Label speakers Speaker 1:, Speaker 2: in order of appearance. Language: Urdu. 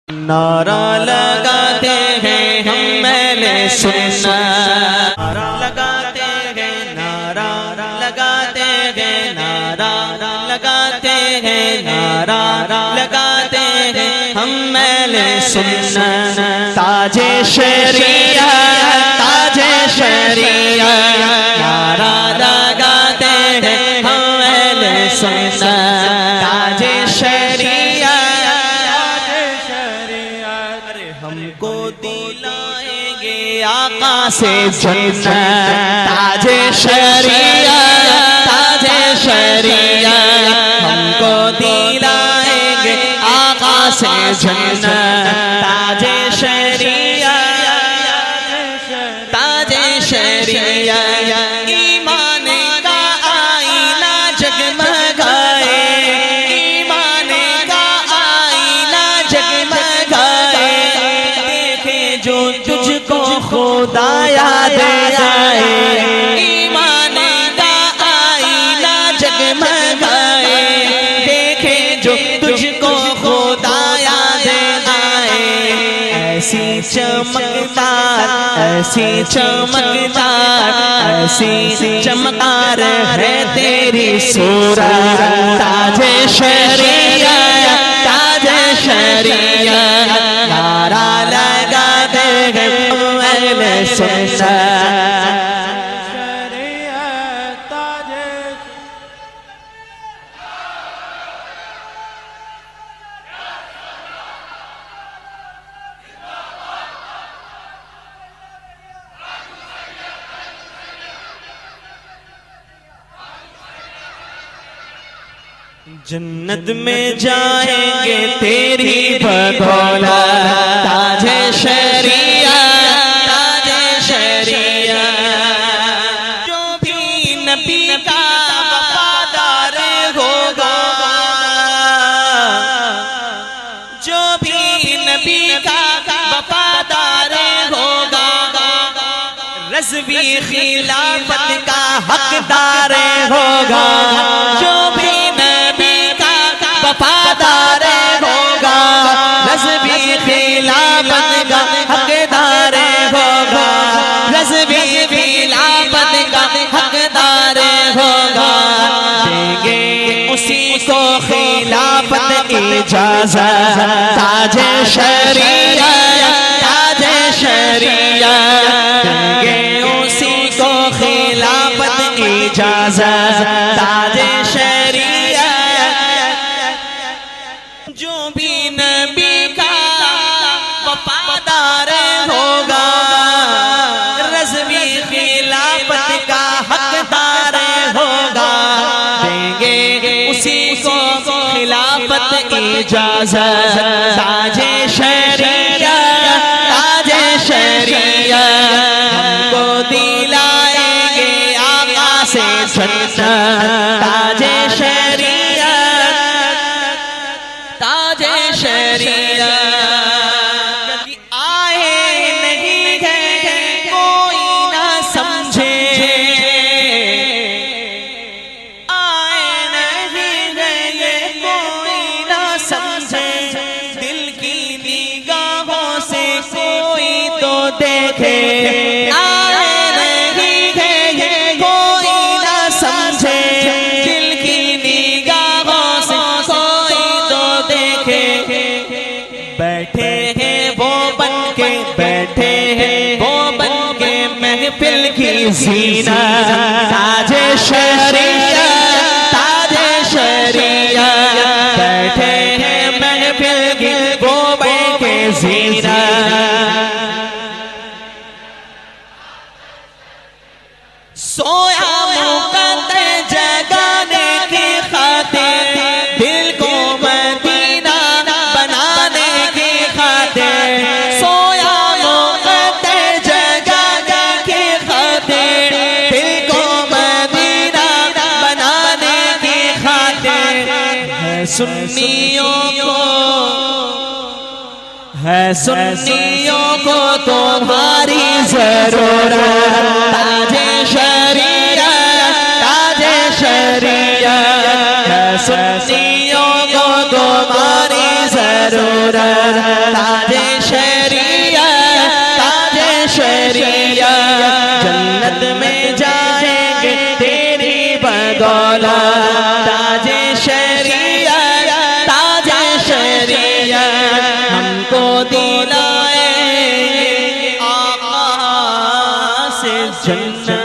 Speaker 1: نعرہ لگاتے ہیں ہم اہل سنت، نعرہ لگاتے ہیں، نعرہ لگاتے ہیں، نعرہ لگاتے ہیں، نعرہ لگاتے ہیں ہم اہل سنت۔ تاج شریعت، تاج شریعت، نعرہ لگاتے ہیں ہم اہل سنت۔ تاج ہم کو دلائیں گے آقا سے جنت۔ تاج شریعت، تاج شریعت، ہم کو دلائیں گے آقا سے جنت۔ تاج شریعت، تاج شریعت، ایمان کا آئینہ جگمگائے، ایمان کا آئینہ جگمگائے، جو تجھ کو خدا یاد آئے، ایمان کا آئینہ جگمگائے، دیکھے جو تجھ کو خدا یاد آئے۔ ایسی چمکدار، ایسی چمکدار، ایسی چمکدار ہے تیری صورت۔ تاج شریعت، تاج شریعت، نعرہ لگاتے ہیں اہل سنت۔ جنت میں جائیں گے تیری بدولت۔ تاج شریعت، تاج شریعت، جو بھی نبی کا وفادار ہوگا، جو بھی نبی کا وفادار ہوگا، رضوی خلافت کا حقدار ہوگا۔ جو بھی وفادار ہوگا، رضوی خلافت کا حقدار ہوگا، رضوی خلافت کا حقدار ہوگا۔ دیں گے اسی کو خلافت اجازت۔ تاج شریعت، تاج شریعت، دیں گے اسی کو خلافت اجازت۔ تاج شریعت، جو بھی نبی کا وفادار ہوگا، رضوی خلافت کا حقدار ہوگا، دیں گے اسی کو خلافت اجازت۔ تاج شریعت، تاج شریعت، ہم کو دلائیں گے آقا سے جنت۔ تاج شریعت، تاج شریعت، کبھی آئے نہیں ہے کوئی نہ سمجھے، آئے نہیں ہے کوئی نہ سمجھے، دل کی نگاہوں سے کوئی تو دیکھے، آئے نہیں ہے کوئی نہ سمجھے، دل کی نگاہوں سے کوئی تو دیکھے۔ بیٹھے ہیں وہ بن کے، بیٹھے ہیں وہ بن کے محفل کی زینت۔ تاج شریعت، تاج شریعت، بیٹھے ہیں محفل کی وہ بن کے زینت۔ سویا مقدر جگانے کی خاطر، دل کو مدینہ بنانے کی خاطر، سویا مقدر جگانے کی خاطر، دل کو مدینہ بنانے کی خاطر، ہے سنیوں کو، ہے سنیوں کو تمہاری ضرورت۔ تاج شریعت، تاج شریعت، ہے سنیوں کو تمہاری ضرورت۔ تاج شریعت تاج شریعت جنت میں جائیں گے تیری بدولت تاج شریعت تاج شریعت ہم کو دلائے آقا سے جنت